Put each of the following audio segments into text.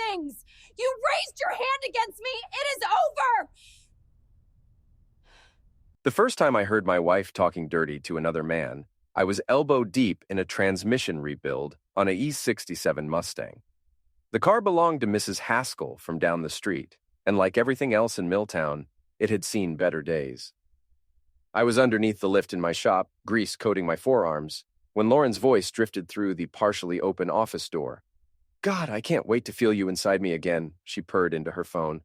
things. You raised your hand against me. It is over. The first time I heard my wife talking dirty to another man, I was elbow deep in a transmission rebuild on a E67 Mustang. The car belonged to Mrs. Haskell from down the street, and like everything else in Milltown, it had seen better days. I was underneath the lift in my shop, grease coating my forearms, when Lauren's voice drifted through the partially open office door. "God, I can't wait to feel you inside me again," she purred into her phone.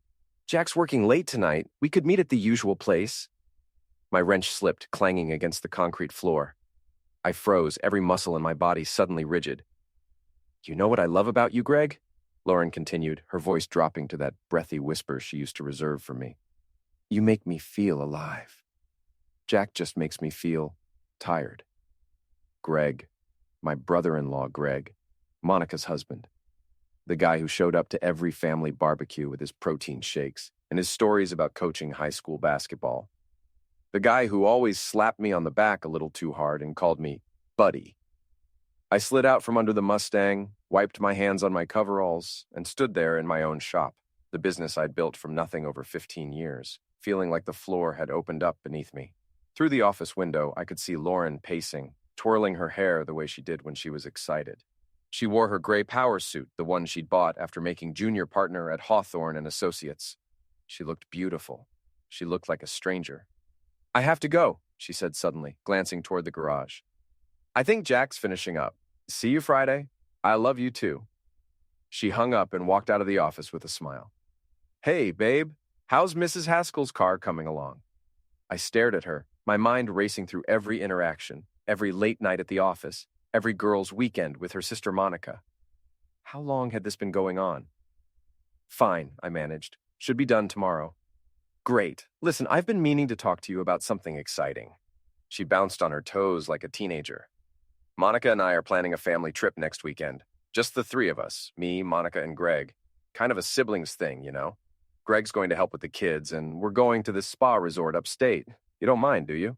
"Jack's working late tonight. We could meet at the usual place." My wrench slipped, clanging against the concrete floor. I froze, every muscle in my body suddenly rigid. "You know what I love about you, Greg?" Lauren continued, her voice dropping to that breathy whisper she used to reserve for me. "You make me feel alive. Jack just makes me feel tired." Greg, my brother-in-law Greg, Monica's husband. The guy who showed up to every family barbecue with his protein shakes and his stories about coaching high school basketball. The guy who always slapped me on the back a little too hard and called me buddy. I slid out from under the Mustang, wiped my hands on my coveralls, and stood there in my own shop, the business I'd built from nothing over 15 years, feeling like the floor had opened up beneath me. Through the office window, I could see Lauren pacing, twirling her hair the way she did when she was excited. She wore her gray power suit, the one she'd bought after making junior partner at Hawthorne and Associates. She looked beautiful. She looked like a stranger. "I have to go," she said suddenly, glancing toward the garage. "I think Jack's finishing up. See you Friday. I love you too." She hung up and walked out of the office with a smile. "Hey, babe, how's Mrs. Haskell's car coming along?" I stared at her, my mind racing through every interaction, every late night at the office, every girl's weekend with her sister Monica. How long had this been going on? "Fine," I managed. "Should be done tomorrow." "Great. Listen, I've been meaning to talk to you about something exciting." She bounced on her toes like a teenager. "Monica and I are planning a family trip next weekend. Just the three of us, me, Monica, and Greg. Kind of a siblings thing, you know? Greg's going to help with the kids, and we're going to this spa resort upstate. You don't mind, do you?"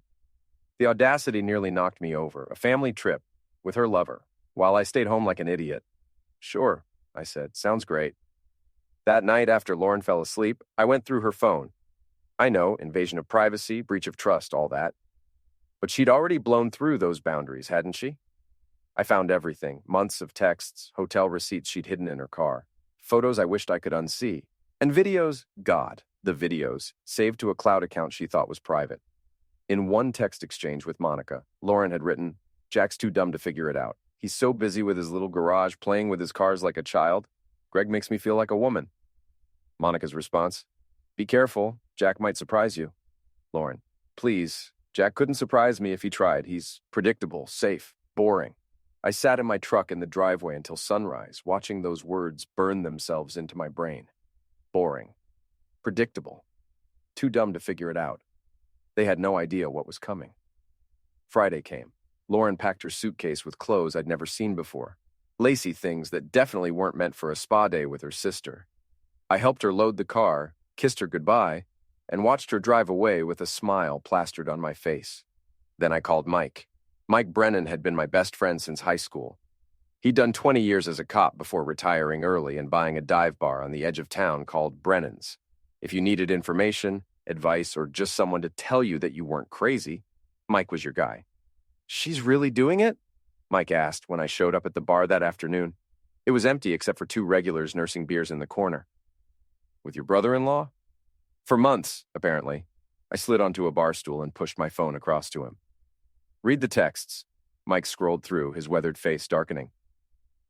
The audacity nearly knocked me over. A family trip with her lover, while I stayed home like an idiot. "Sure," I said. "Sounds great." That night, after Lauren fell asleep, I went through her phone. I know, invasion of privacy, breach of trust, all that. But she'd already blown through those boundaries, hadn't she? I found everything, months of texts, hotel receipts she'd hidden in her car, photos I wished I could unsee, and videos, God, the videos, saved to a cloud account she thought was private. In one text exchange with Monica, Lauren had written, "Jack's too dumb to figure it out. He's so busy with his little garage playing with his cars like a child. Greg makes me feel like a woman." Monica's response, "Be careful, Jack might surprise you." Lauren, "Please, Jack couldn't surprise me if he tried. He's predictable, safe, boring." I sat in my truck in the driveway until sunrise, watching those words burn themselves into my brain. Boring. Predictable. Too dumb to figure it out. They had no idea what was coming. Friday came. Lauren packed her suitcase with clothes I'd never seen before. Lacy things that definitely weren't meant for a spa day with her sister. I helped her load the car, kissed her goodbye, and watched her drive away with a smile plastered on my face. Then I called Mike. Mike Brennan had been my best friend since high school. He'd done 20 years as a cop before retiring early and buying a dive bar on the edge of town called Brennan's. If you needed information, advice, or just someone to tell you that you weren't crazy, Mike was your guy. "She's really doing it?" Mike asked when I showed up at the bar that afternoon. It was empty except for two regulars nursing beers in the corner. "With your brother-in-law?" "For months, apparently." I slid onto a bar stool and pushed my phone across to him. "Read the texts." Mike scrolled through, his weathered face darkening.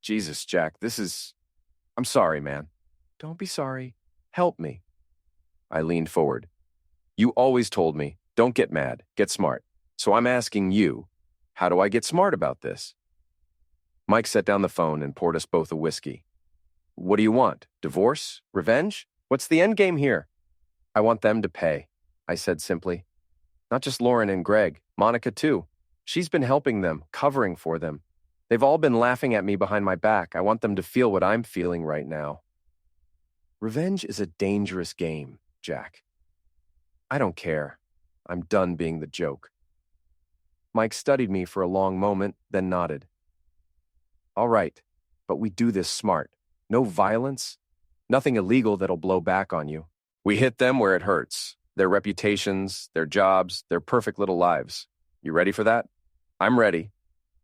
"Jesus, Jack, I'm sorry, man." "Don't be sorry. Help me." I leaned forward. "You always told me, don't get mad, get smart. So I'm asking you, how do I get smart about this?" Mike set down the phone and poured us both a whiskey. "What do you want? Divorce? Revenge? What's the end game here?" "I want them to pay," I said simply. "Not just Lauren and Greg, Monica too. She's been helping them, covering for them. They've all been laughing at me behind my back. I want them to feel what I'm feeling right now." Revenge is a dangerous game, Jack. I don't care. I'm done being the joke. Mike studied me for a long moment, then nodded. "All right, but we do this smart. No violence, Nothing illegal that'll blow back on you. We hit them where it hurts. Their reputations, their jobs, their perfect little lives. You ready for that? I'm ready.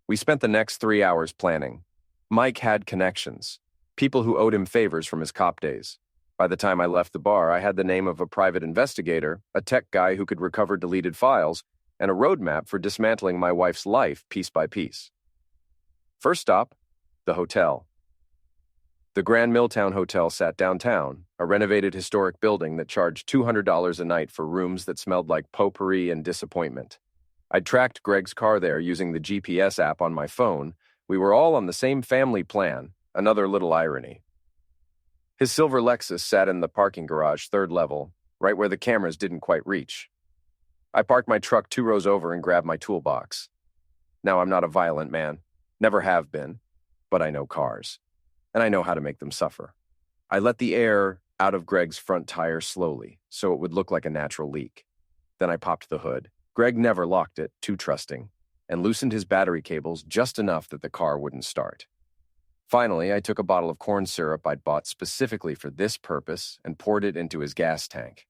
We spent the next 3 hours planning. Mike had connections, people who owed him favors from his cop days. By the time I left the bar, I had the name of a private investigator, a tech guy who could recover deleted files, and a roadmap for dismantling my wife's life piece by piece. First stop, the hotel. The Grand Milltown Hotel sat downtown, a renovated historic building that charged $200 a night for rooms that smelled like potpourri and disappointment. I'd tracked Greg's car there using the GPS app on my phone. We were all on the same family plan, another little irony. His silver Lexus sat in the parking garage, third level, right where the cameras didn't quite reach. I parked my truck 2 rows over and grabbed my toolbox. Now, I'm not a violent man, never have been, but I know cars, and I know how to make them suffer. I let the air out of Greg's front tire slowly, so it would look like a natural leak. Then I popped the hood. Greg never locked it, too trusting, and loosened his battery cables just enough that the car wouldn't start. Finally, I took a bottle of corn syrup I'd bought specifically for this purpose and poured it into his gas tank.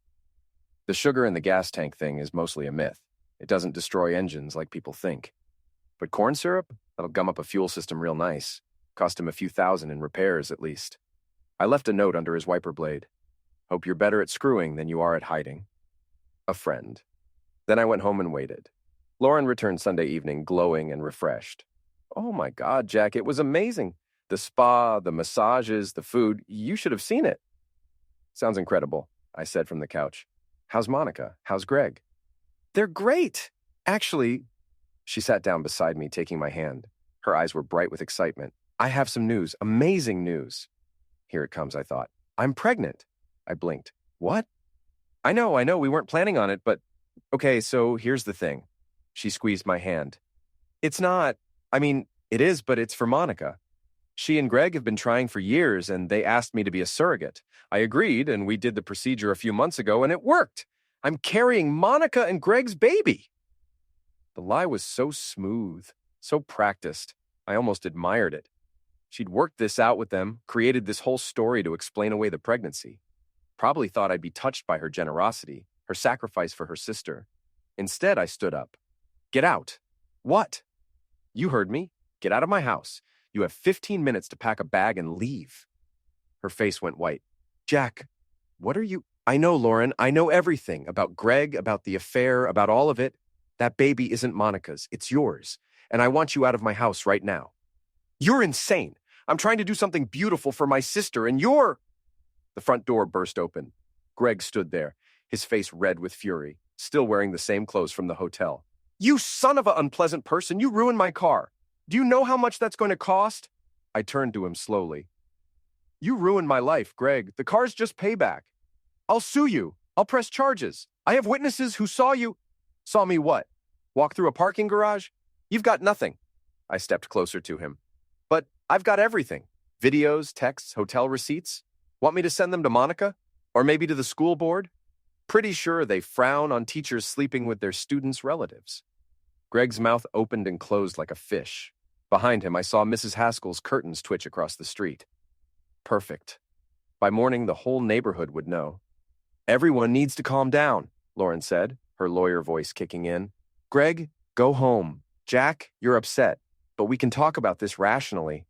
The sugar in the gas tank thing is mostly a myth. It doesn't destroy engines like people think. But corn syrup? That'll gum up a fuel system real nice. Cost him a few thousand in repairs, at least. I left a note under his wiper blade. Hope you're better at screwing than you are at hiding. A friend. Then I went home and waited. Lauren returned Sunday evening glowing and refreshed. Oh my God, Jack, it was amazing. The spa, the massages, the food, you should have seen it. Sounds incredible, I said from the couch. How's Monica? How's Greg? They're great. Actually, she sat down beside me, taking my hand. Her eyes were bright with excitement. I have some news, amazing news. Here it comes, I thought. I'm pregnant. I blinked. What? I know, we weren't planning on it, but okay, so here's the thing. She squeezed my hand. It's not, it is, but it's for Monica. She and Greg have been trying for years, and they asked me to be a surrogate. I agreed, and we did the procedure a few months ago, and it worked. I'm carrying Monica and Greg's baby. The lie was so smooth, so practiced. I almost admired it. She'd worked this out with them, created this whole story to explain away the pregnancy. Probably thought I'd be touched by her generosity, her sacrifice for her sister. Instead, I stood up. Get out. What? You heard me. Get out of my house. You have 15 minutes to pack a bag and leave. Her face went white. Jack, what are you? I know, Lauren. I know everything about Greg, about the affair, about all of it. That baby isn't Monica's. It's yours. And I want you out of my house right now. You're insane. I'm trying to do something beautiful for my sister, and you're... The front door burst open. Greg stood there, his face red with fury, still wearing the same clothes from the hotel. You son of an unpleasant person, you ruined my car. Do you know how much that's going to cost? I turned to him slowly. You ruined my life, Greg. The car's just payback. I'll sue you. I'll press charges. I have witnesses who saw you. Saw me what? Walk through a parking garage? You've got nothing. I stepped closer to him. But I've got everything. Videos, texts, hotel receipts. Want me to send them to Monica? Or maybe to the school board? Pretty sure they frown on teachers sleeping with their students' relatives. Greg's mouth opened and closed like a fish. Behind him, I saw Mrs. Haskell's curtains twitch across the street. Perfect. By morning, the whole neighborhood would know. Everyone needs to calm down, Lauren said, her lawyer voice kicking in. Greg, go home. Jack, you're upset, but we can talk about this rationally.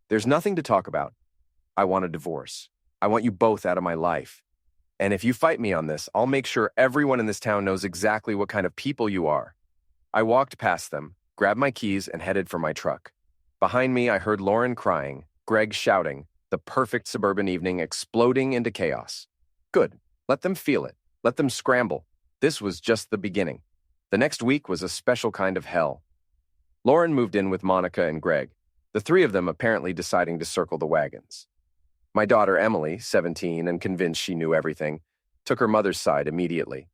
There's nothing to talk about. I want a divorce. I want you both out of my life. And if you fight me on this, I'll make sure everyone in this town knows exactly what kind of people you are. I walked past them, grabbed my keys, and headed for my truck. Behind me, I heard Lauren crying, Greg shouting, the perfect suburban evening exploding into chaos. Good. Let them feel it. Let them scramble. This was just the beginning. The next week was a special kind of hell. Lauren moved in with Monica and Greg, the three of them apparently deciding to circle the wagons. My daughter, Emily, 17 and convinced she knew everything, took her mother's side immediately.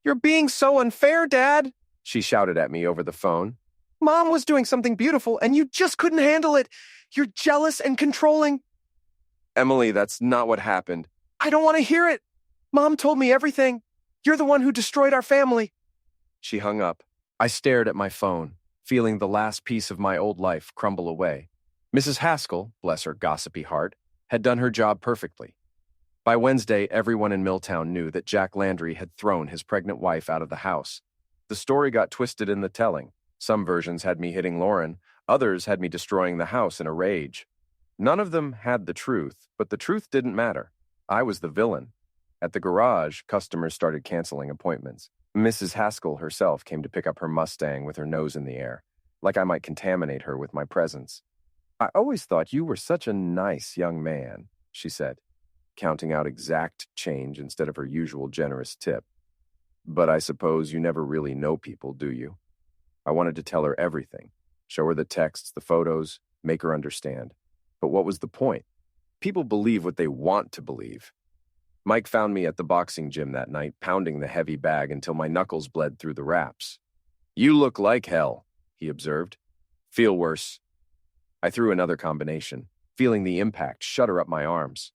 You're being so unfair, Dad, she shouted at me over the phone. Mom was doing something beautiful, and you just couldn't handle it. You're jealous and controlling. Emily, that's not what happened. I don't want to hear it. Mom told me everything. You're the one who destroyed our family. She hung up. I stared at my phone, feeling the last piece of my old life crumble away. Mrs. Haskell, bless her gossipy heart, had done her job perfectly. By Wednesday, everyone in Milltown knew that Jack Landry had thrown his pregnant wife out of the house. The story got twisted in the telling. Some versions had me hitting Lauren, others had me destroying the house in a rage. None of them had the truth, but the truth didn't matter. I was the villain. At the garage, customers started canceling appointments. Mrs. Haskell herself came to pick up her Mustang with her nose in the air, like I might contaminate her with my presence. "I always thought you were such a nice young man," she said, counting out exact change instead of her usual generous tip. "But I suppose you never really know people, do you?" I wanted to tell her everything, show her the texts, the photos, make her understand. But what was the point? People believe what they want to believe. Mike found me at the boxing gym that night, pounding the heavy bag until my knuckles bled through the wraps. "You look like hell," he observed. "Feel worse." I threw another combination, feeling the impact shudder up my arms.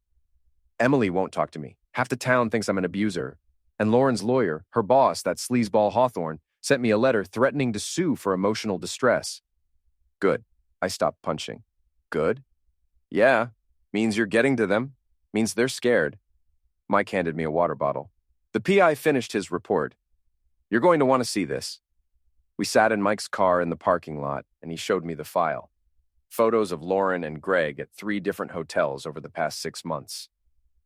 "Emily won't talk to me. Half the town thinks I'm an abuser. And Lauren's lawyer, her boss, that sleazeball Hawthorne, sent me a letter threatening to sue for emotional distress." "Good." I stopped punching. "Good?" "Yeah. Means you're getting to them. Means they're scared." Mike handed me a water bottle. The PI finished his report. "You're going to want to see this." We sat in Mike's car in the parking lot, and he showed me the file. Photos of Lauren and Greg at 3 different hotels over the past 6 months.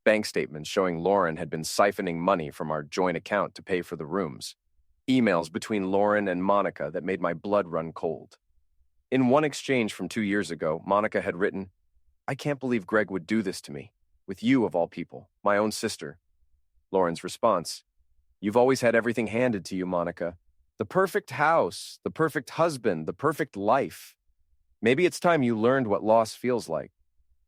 Bank statements showing Lauren had been siphoning money from our joint account to pay for the rooms. Emails between Lauren and Monica that made my blood run cold. In one exchange from 2 years ago, Monica had written, "I can't believe Greg would do this to me. With you, of all people, my own sister." Lauren's response, "You've always had everything handed to you, Monica. The perfect house, the perfect husband, the perfect life. Maybe it's time you learned what loss feels like.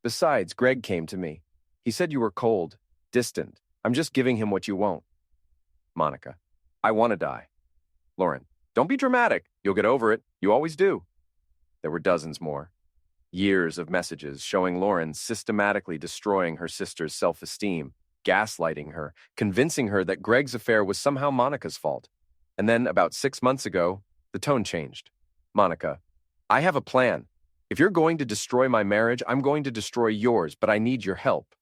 Besides, Greg came to me. He said you were cold, distant. I'm just giving him what you won't." Monica, "I want to die." Lauren, "Don't be dramatic. You'll get over it. You always do." There were dozens more. Years of messages showing Lauren systematically destroying her sister's self-esteem, gaslighting her, convincing her that Greg's affair was somehow Monica's fault. And then, about 6 months ago, the tone changed. "Monica, I have a plan. If you're going to destroy my marriage, I'm going to destroy yours, but I need your help."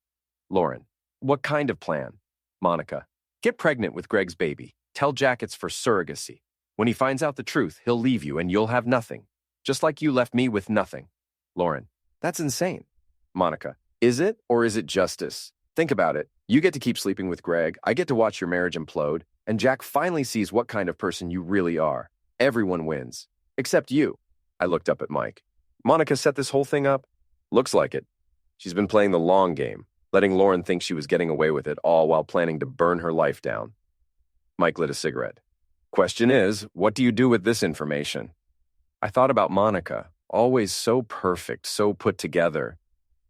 Lauren, "What kind of plan?" Monica, "Get pregnant with Greg's baby. Tell Jack it's for surrogacy. When he finds out the truth, he'll leave you and you'll have nothing. Just like you left me with nothing." Lauren, "That's insane." Monica, "Is it, or is it justice? Think about it. You get to keep sleeping with Greg, I get to watch your marriage implode, and Jack finally sees what kind of person you really are. Everyone wins. Except you." I looked up at Mike. "Monica set this whole thing up?" "Looks like it. She's been playing the long game, letting Lauren think she was getting away with it, all while planning to burn her life down." Mike lit a cigarette. "Question is, what do you do with this information?" I thought about Monica, always so perfect, so put together.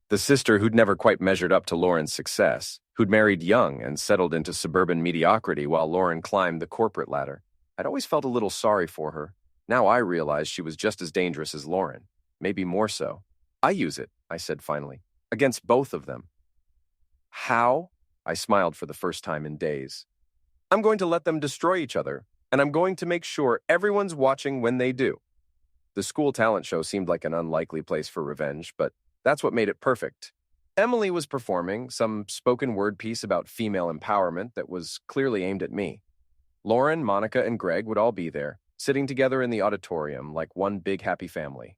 The sister who'd never quite measured up to Lauren's success, who'd married young and settled into suburban mediocrity while Lauren climbed the corporate ladder. I'd always felt a little sorry for her. Now I realized she was just as dangerous as Lauren, maybe more so. "I use it," I said finally, "against both of them." "How?" I smiled for the first time in days. "I'm going to let them destroy each other, and I'm going to make sure everyone's watching when they do." The school talent show seemed like an unlikely place for revenge, but that's what made it perfect. Emily was performing some spoken word piece about female empowerment that was clearly aimed at me. Lauren, Monica, and Greg would all be there, sitting together in the auditorium like one big happy family.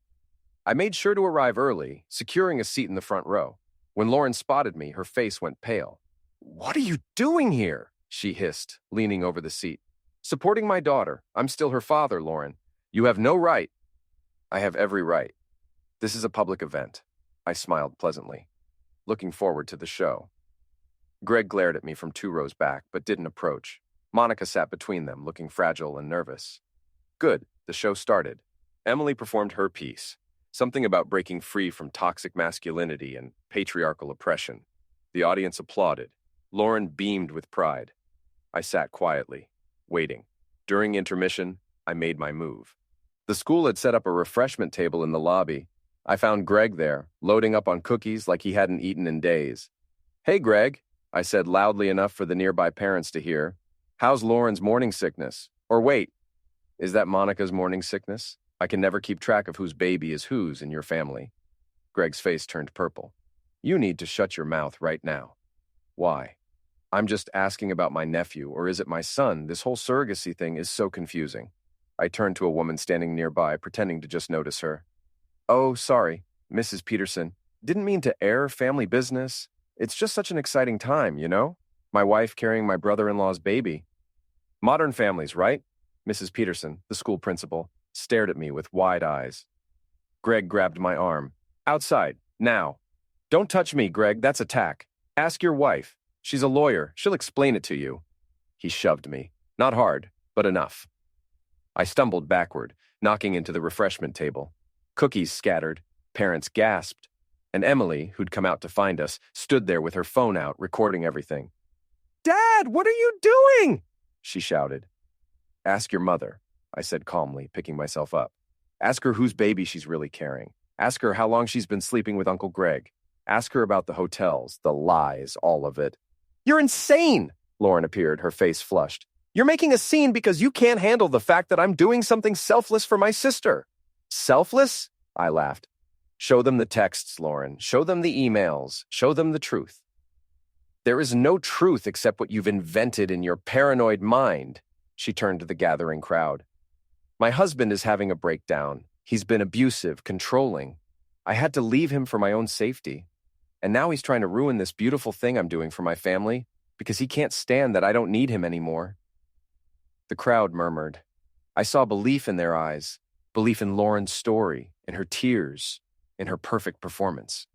I made sure to arrive early, securing a seat in the front row. When Lauren spotted me, her face went pale. "What are you doing here?" she hissed, leaning over the seat. "Supporting my daughter. I'm still her father, Lauren. You have no right." "I have every right. This is a public event." I smiled pleasantly, looking forward to the show. Greg glared at me from 2 rows back, but didn't approach. Monica sat between them, looking fragile and nervous. Good, the show started. Emily performed her piece, something about breaking free from toxic masculinity and patriarchal oppression. The audience applauded. Lauren beamed with pride. I sat quietly, waiting. During intermission, I made my move. The school had set up a refreshment table in the lobby. I found Greg there, loading up on cookies like he hadn't eaten in days. "Hey, Greg," I said loudly enough for the nearby parents to hear. "How's Lauren's morning sickness? Or wait, is that Monica's morning sickness? I can never keep track of whose baby is whose in your family." Greg's face turned purple. "You need to shut your mouth right now." Why? I'm just asking about my nephew, or is it my son? This whole surrogacy thing is so confusing. I turned to a woman standing nearby, pretending to just notice her. Oh, sorry, Mrs. Peterson. Didn't mean to air family business. It's just such an exciting time, you know? My wife carrying my brother-in-law's baby. Modern families, right? Mrs. Peterson, the school principal, stared at me with wide eyes. Greg grabbed my arm. Outside, now. Don't touch me, Greg, that's attack. Ask your wife. She's a lawyer. She'll explain it to you. He shoved me. Not hard, but enough. I stumbled backward, knocking into the refreshment table. Cookies scattered, parents gasped, and Emily, who'd come out to find us, stood there with her phone out, recording everything. Dad, what are you doing? She shouted. Ask your mother, I said calmly, picking myself up. Ask her whose baby she's really carrying. Ask her how long she's been sleeping with Uncle Greg. Ask her about the hotels, the lies, all of it. You're insane, Lauren appeared, her face flushed. You're making a scene because you can't handle the fact that I'm doing something selfless for my sister. Selfless? I laughed. Show them the texts, Lauren. Show them the emails. Show them the truth. There is no truth except what you've invented in your paranoid mind. She turned to the gathering crowd. My husband is having a breakdown. He's been abusive, controlling. I had to leave him for my own safety. And now he's trying to ruin this beautiful thing I'm doing for my family because he can't stand that I don't need him anymore. The crowd murmured. I saw belief in their eyes, belief in Lauren's story, in her tears, in her perfect performance.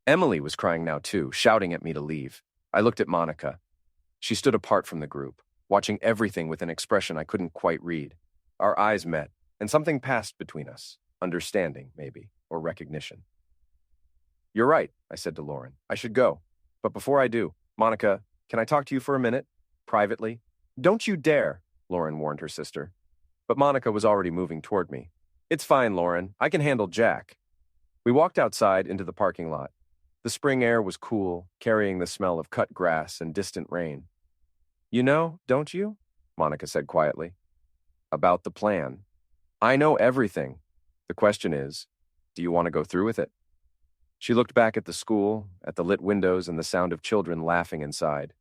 Emily was crying now too, shouting at me to leave. I looked at Monica. She stood apart from the group, watching everything with an expression I couldn't quite read. Our eyes met, and something passed between us. Understanding, maybe, or recognition. You're right, I said to Lauren. I should go. But before I do, Monica, can I talk to you for a minute? Privately? Don't you dare, Lauren warned her sister. But Monica was already moving toward me. It's fine, Lauren. I can handle Jack. We walked outside into the parking lot. The spring air was cool, carrying the smell of cut grass and distant rain. You know, don't you? Monica said quietly. About the plan. I know everything. The question is, do you want to go through with it? She looked back at the school, at the lit windows and the sound of children laughing inside.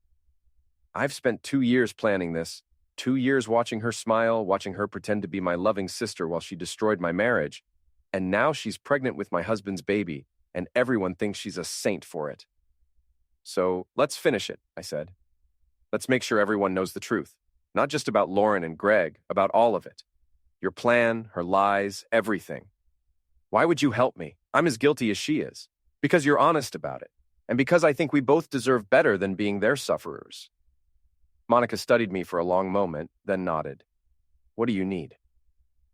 I've spent 2 years planning this, 2 years watching her smile, watching her pretend to be my loving sister while she destroyed my marriage, and now she's pregnant with my husband's baby, and everyone thinks she's a saint for it. So let's finish it, I said. Let's make sure everyone knows the truth, not just about Lauren and Greg, about all of it. Your plan, her lies, everything. Why would you help me? I'm as guilty as she is. Because you're honest about it, and because I think we both deserve better than being their sufferers. Monica studied me for a long moment, then nodded. What do you need?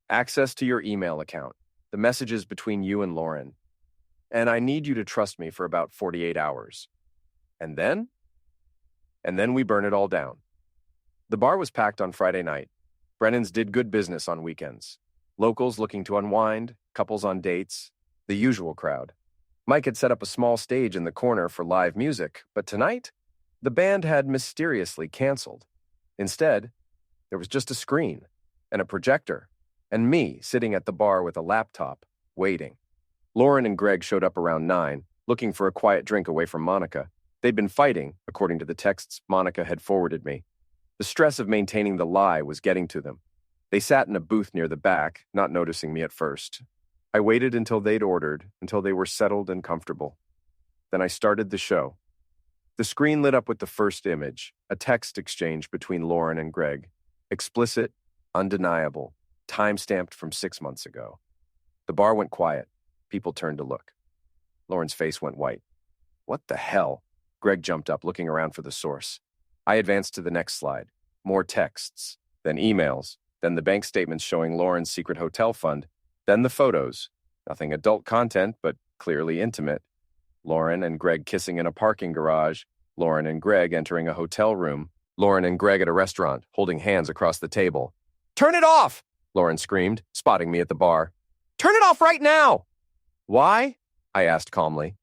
Access to your email account, the messages between you and Lauren. And I need you to trust me for about 48 hours. And then? And then we burn it all down. The bar was packed on Friday night. Brennan's did good business on weekends. Locals looking to unwind, couples on dates, the usual crowd. Mike had set up a small stage in the corner for live music, but tonight, the band had mysteriously canceled. Instead, there was just a screen and a projector, and me sitting at the bar with a laptop, waiting. Lauren and Greg showed up around 9, looking for a quiet drink away from Monica. They'd been fighting, according to the texts Monica had forwarded me. The stress of maintaining the lie was getting to them. They sat in a booth near the back, not noticing me at first. I waited until they'd ordered, until they were settled and comfortable. Then I started the show. The screen lit up with the first image, a text exchange between Lauren and Greg. Explicit, undeniable, time-stamped from 6 months ago. The bar went quiet. People turned to look. Lauren's face went white. What the hell? Greg jumped up, looking around for the source. I advanced to the next slide. More texts, then emails, then the bank statements showing Lauren's secret hotel fund, then the photos. Nothing adult content, but clearly intimate. Lauren and Greg kissing in a parking garage. Lauren and Greg entering a hotel room. Lauren and Greg at a restaurant, holding hands across the table. Turn it off! Lauren screamed, spotting me at the bar. Turn it off right now! Why? I asked calmly.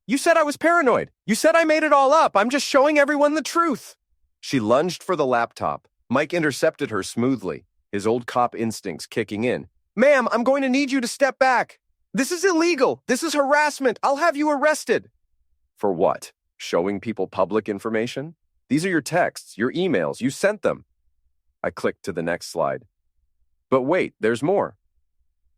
You said I was paranoid. You said I made it all up. I'm just showing everyone the truth. She lunged for the laptop. Mike intercepted her smoothly, his old cop instincts kicking in. Ma'am, I'm going to need you to step back. This is illegal. This is harassment. I'll have you arrested. For what? Showing people public information? These are your texts, your emails. You sent them. I clicked to the next slide. But wait, there's more.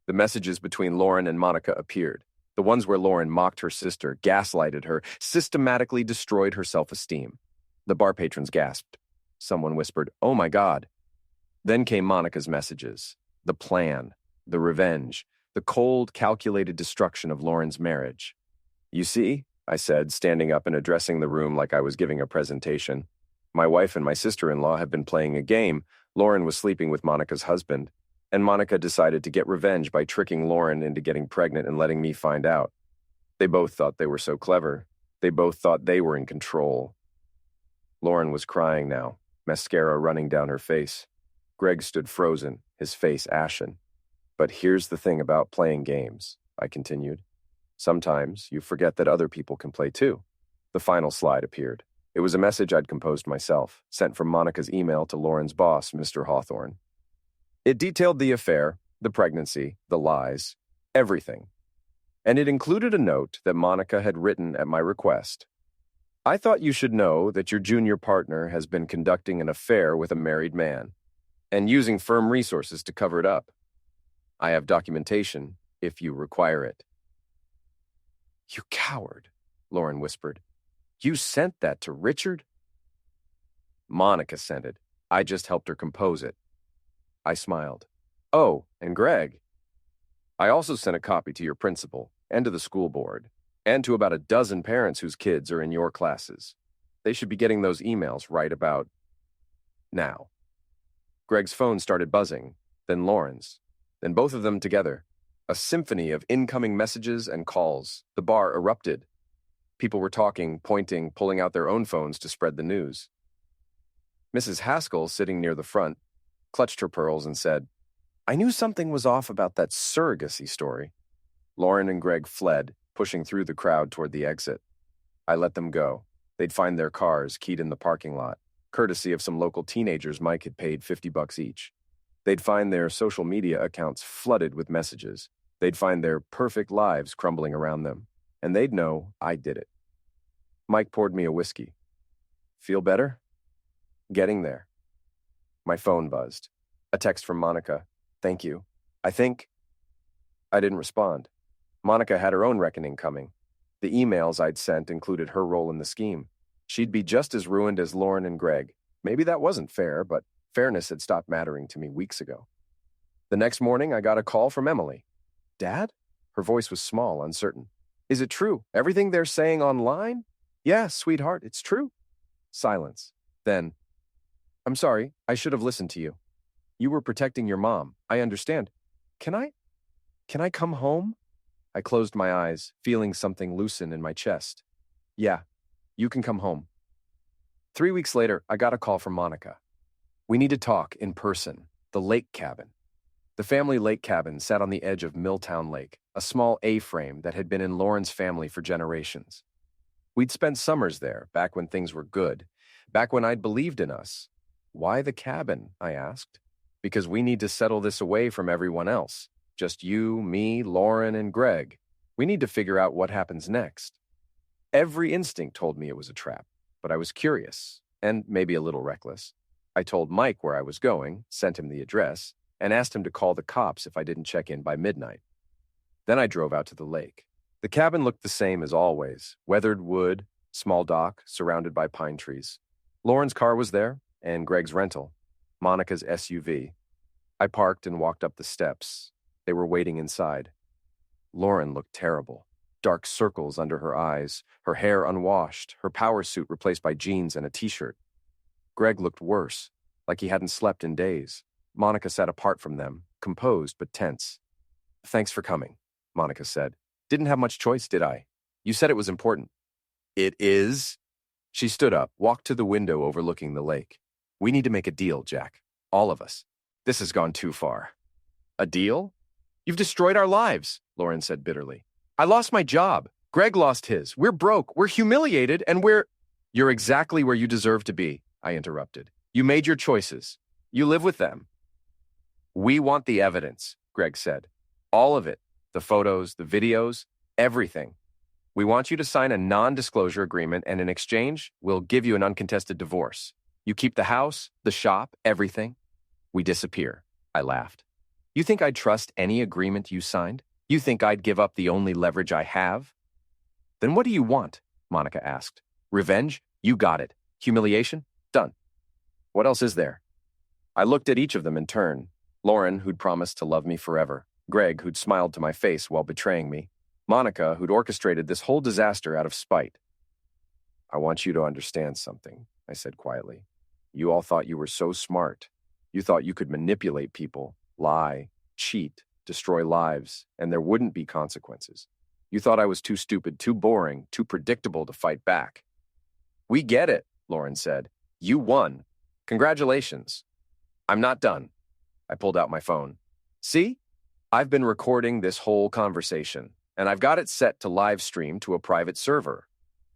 The messages between Lauren and Monica appeared. The ones where Lauren mocked her sister, gaslighted her, systematically destroyed her self-esteem. The bar patrons gasped. Someone whispered, "Oh my God." Then came Monica's messages. The plan, the revenge, the cold, calculated destruction of Lauren's marriage. "You see," I said, standing up and addressing the room like I was giving a presentation. "My wife and my sister-in-law have been playing a game. Lauren was sleeping with Monica's husband, and Monica decided to get revenge by tricking Lauren into getting pregnant and letting me find out. They both thought they were so clever. They both thought they were in control." Lauren was crying now, mascara running down her face. Greg stood frozen, his face ashen. "But here's the thing about playing games," I continued. "Sometimes you forget that other people can play too." The final slide appeared. It was a message I'd composed myself, sent from Monica's email to Lauren's boss, Mr. Hawthorne. It detailed the affair, the pregnancy, the lies, everything. And it included a note that Monica had written at my request. "I thought you should know that your junior partner has been conducting an affair with a married man and using firm resources to cover it up. I have documentation if you require it." "You coward," Lauren whispered. "You sent that to Richard?" "Monica sent it. I just helped her compose it." I smiled. "Oh, and Greg. I also sent a copy to your principal and to the school board and to about a dozen parents whose kids are in your classes. They should be getting those emails right about now." Greg's phone started buzzing, then Lauren's, then both of them together. A symphony of incoming messages and calls. The bar erupted. People were talking, pointing, pulling out their own phones to spread the news. Mrs. Haskell, sitting near the front, clutched her pearls and said, "I knew something was off about that surrogacy story." Lauren and Greg fled, pushing through the crowd toward the exit. I let them go. They'd find their cars keyed in the parking lot, courtesy of some local teenagers Mike had paid $50 each. They'd find their social media accounts flooded with messages. They'd find their perfect lives crumbling around them. And they'd know I did it. Mike poured me a whiskey. "Feel better?" "Getting there." My phone buzzed. A text from Monica. "Thank you. I think—" I didn't respond. Monica had her own reckoning coming. The emails I'd sent included her role in the scheme. She'd be just as ruined as Lauren and Greg. Maybe that wasn't fair, but fairness had stopped mattering to me weeks ago. The next morning, I got a call from Emily. "Dad?" Her voice was small, uncertain. "Is it true? Everything they're saying online?" "Yeah, sweetheart, it's true." Silence. Then, "I'm sorry, I should have listened to you. You were protecting your mom. I understand. Can I come home?" I closed my eyes, feeling something loosen in my chest. "Yeah, you can come home." 3 weeks later, I got a call from Monica. "We need to talk in person. The lake cabin." The family lake cabin sat on the edge of Milltown Lake, a small A-frame that had been in Lauren's family for generations. We'd spent summers there, back when things were good, back when I'd believed in us. "Why the cabin?" I asked. "Because we need to settle this away from everyone else. Just you, me, Lauren, and Greg. We need to figure out what happens next." Every instinct told me it was a trap, but I was curious, and maybe a little reckless. I told Mike where I was going, sent him the address, and asked him to call the cops if I didn't check in by midnight. Then I drove out to the lake. The cabin looked the same as always, weathered wood, small dock, surrounded by pine trees. Lauren's car was there, and Greg's rental, Monica's SUV. I parked and walked up the steps. They were waiting inside. Lauren looked terrible. Dark circles under her eyes, her hair unwashed, her power suit replaced by jeans and a t-shirt. Greg looked worse, like he hadn't slept in days. Monica sat apart from them, composed but tense. "Thanks for coming," Monica said. "Didn't have much choice, did I? You said it was important." "It is?" She stood up, walked to the window overlooking the lake. "We need to make a deal, Jack. All of us. This has gone too far." "A deal? You've destroyed our lives," Lauren said bitterly. "I lost my job. Greg lost his. We're broke. We're humiliated, and we're—" "You're exactly where you deserve to be," I interrupted. "You made your choices. You live with them." "We want the evidence," Greg said. "All of it. The photos, the videos, everything." We want you to sign a non-disclosure agreement, and in exchange, we'll give you an uncontested divorce. You keep the house, the shop, everything. We disappear. I laughed. You think I'd trust any agreement you signed? You think I'd give up the only leverage I have? Then what do you want? Monica asked. Revenge? You got it. Humiliation? Done. What else is there? I looked at each of them in turn. Lauren, who'd promised to love me forever. Greg, who'd smiled to my face while betraying me. Monica, who'd orchestrated this whole disaster out of spite. I want you to understand something, I said quietly. You all thought you were so smart. You thought you could manipulate people, lie, cheat, destroy lives, and there wouldn't be consequences. You thought I was too stupid, too boring, too predictable to fight back. We get it, Lauren said. You won. Congratulations. I'm not done. I pulled out my phone. See? I've been recording this whole conversation, and I've got it set to live stream to a private server.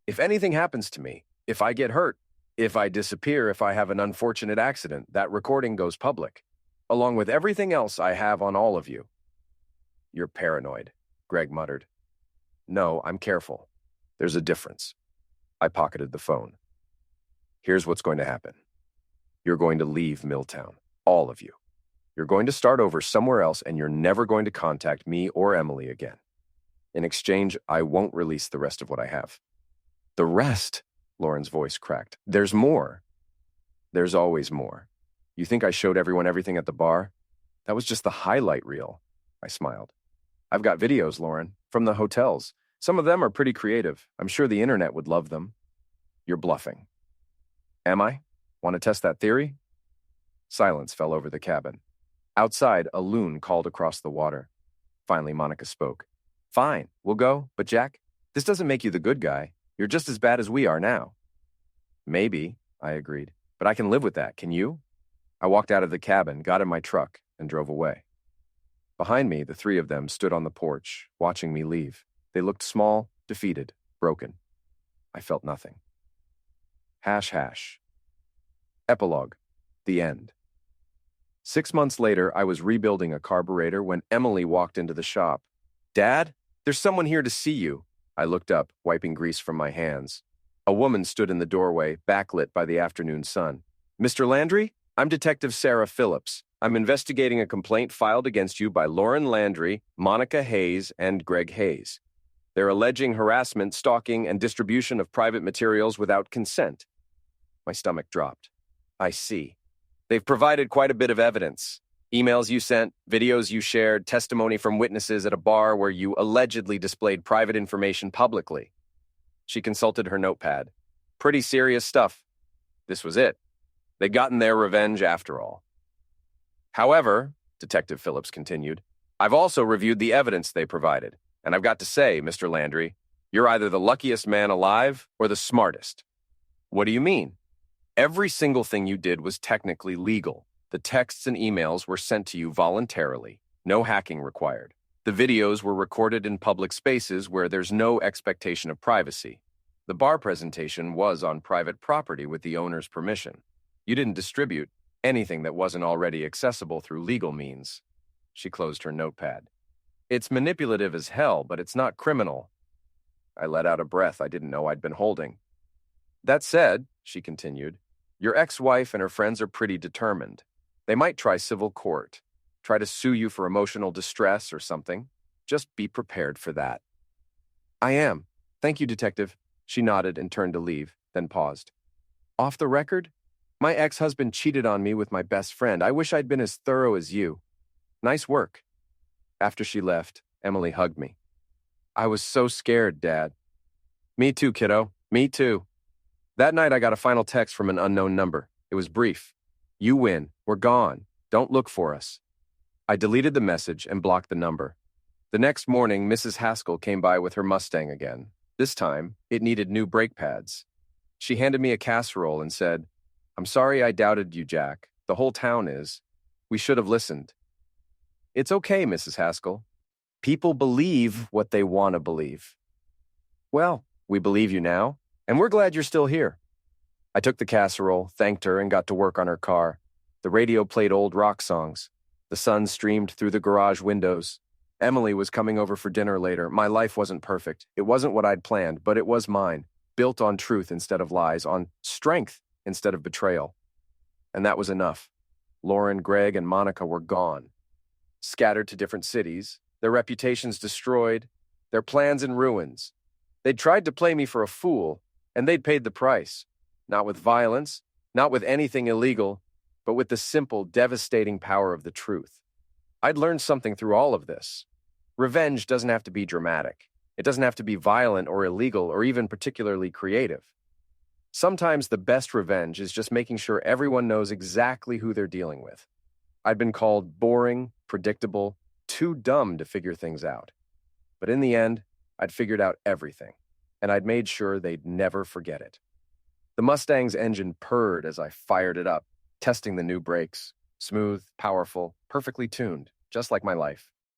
If anything happens to me, if I get hurt, if I disappear, if I have an unfortunate accident, that recording goes public, along with everything else I have on all of you. You're paranoid, Greg muttered. No, I'm careful. There's a difference. I pocketed the phone. Here's what's going to happen. You're going to leave Milltown, all of you. You're going to start over somewhere else, and you're never going to contact me or Emily again. In exchange, I won't release the rest of what I have. The rest? Lauren's voice cracked. There's more. There's always more. You think I showed everyone everything at the bar? That was just the highlight reel. I smiled. I've got videos, Lauren, from the hotels. Some of them are pretty creative. I'm sure the internet would love them. You're bluffing. Am I? Want to test that theory? Silence fell over the cabin. Outside, a loon called across the water. Finally, Monica spoke. Fine, we'll go, but Jack, this doesn't make you the good guy. You're just as bad as we are now. Maybe, I agreed, but I can live with that, can you? I walked out of the cabin, got in my truck, and drove away. Behind me, the three of them stood on the porch, watching me leave. They looked small, defeated, broken. I felt nothing. #. Epilogue. The end. 6 months later, I was rebuilding a carburetor when Emily walked into the shop. Dad, there's someone here to see you. I looked up, wiping grease from my hands. A woman stood in the doorway, backlit by the afternoon sun. Mr. Landry, I'm Detective Sarah Phillips. I'm investigating a complaint filed against you by Lauren Landry, Monica Hayes, and Greg Hayes. They're alleging harassment, stalking, and distribution of private materials without consent. My stomach dropped. I see. They've provided quite a bit of evidence. Emails you sent, videos you shared, testimony from witnesses at a bar where you allegedly displayed private information publicly. She consulted her notepad. Pretty serious stuff. This was it. They'd gotten their revenge after all. However, Detective Phillips continued, I've also reviewed the evidence they provided, and I've got to say, Mr. Landry, you're either the luckiest man alive or the smartest. What do you mean? Every single thing you did was technically legal. The texts and emails were sent to you voluntarily. No hacking required. The videos were recorded in public spaces where there's no expectation of privacy. The bar presentation was on private property with the owner's permission. You didn't distribute anything that wasn't already accessible through legal means. She closed her notepad. It's manipulative as hell, but it's not criminal. I let out a breath I didn't know I'd been holding. That said, she continued, your ex-wife and her friends are pretty determined. They might try civil court, try to sue you for emotional distress or something. Just be prepared for that. I am. Thank you, Detective. She nodded and turned to leave, then paused. Off the record? My ex-husband cheated on me with my best friend. I wish I'd been as thorough as you. Nice work. After she left, Emily hugged me. I was so scared, Dad. Me too, kiddo. Me too. That night, I got a final text from an unknown number. It was brief. You win. We're gone. Don't look for us. I deleted the message and blocked the number. The next morning, Mrs. Haskell came by with her Mustang again. This time, it needed new brake pads. She handed me a casserole and said, I'm sorry I doubted you, Jack. The whole town is. We should have listened. It's okay, Mrs. Haskell. People believe what they want to believe. Well, we believe you now, and we're glad you're still here. I took the casserole, thanked her, and got to work on her car. The radio played old rock songs. The sun streamed through the garage windows. Emily was coming over for dinner later. My life wasn't perfect. It wasn't what I'd planned, but it was mine, built on truth instead of lies, on strength instead of betrayal. And that was enough. Lauren, Greg, and Monica were gone, scattered to different cities, their reputations destroyed, their plans in ruins. They'd tried to play me for a fool, and they'd paid the price. Not with violence, not with anything illegal, but with the simple, devastating power of the truth. I'd learned something through all of this. Revenge doesn't have to be dramatic. It doesn't have to be violent or illegal or even particularly creative. Sometimes the best revenge is just making sure everyone knows exactly who they're dealing with. I'd been called boring, predictable, too dumb to figure things out. But in the end, I'd figured out everything, and I'd made sure they'd never forget it. The Mustang's engine purred as I fired it up, testing the new brakes. Smooth, powerful, perfectly tuned, just like my life.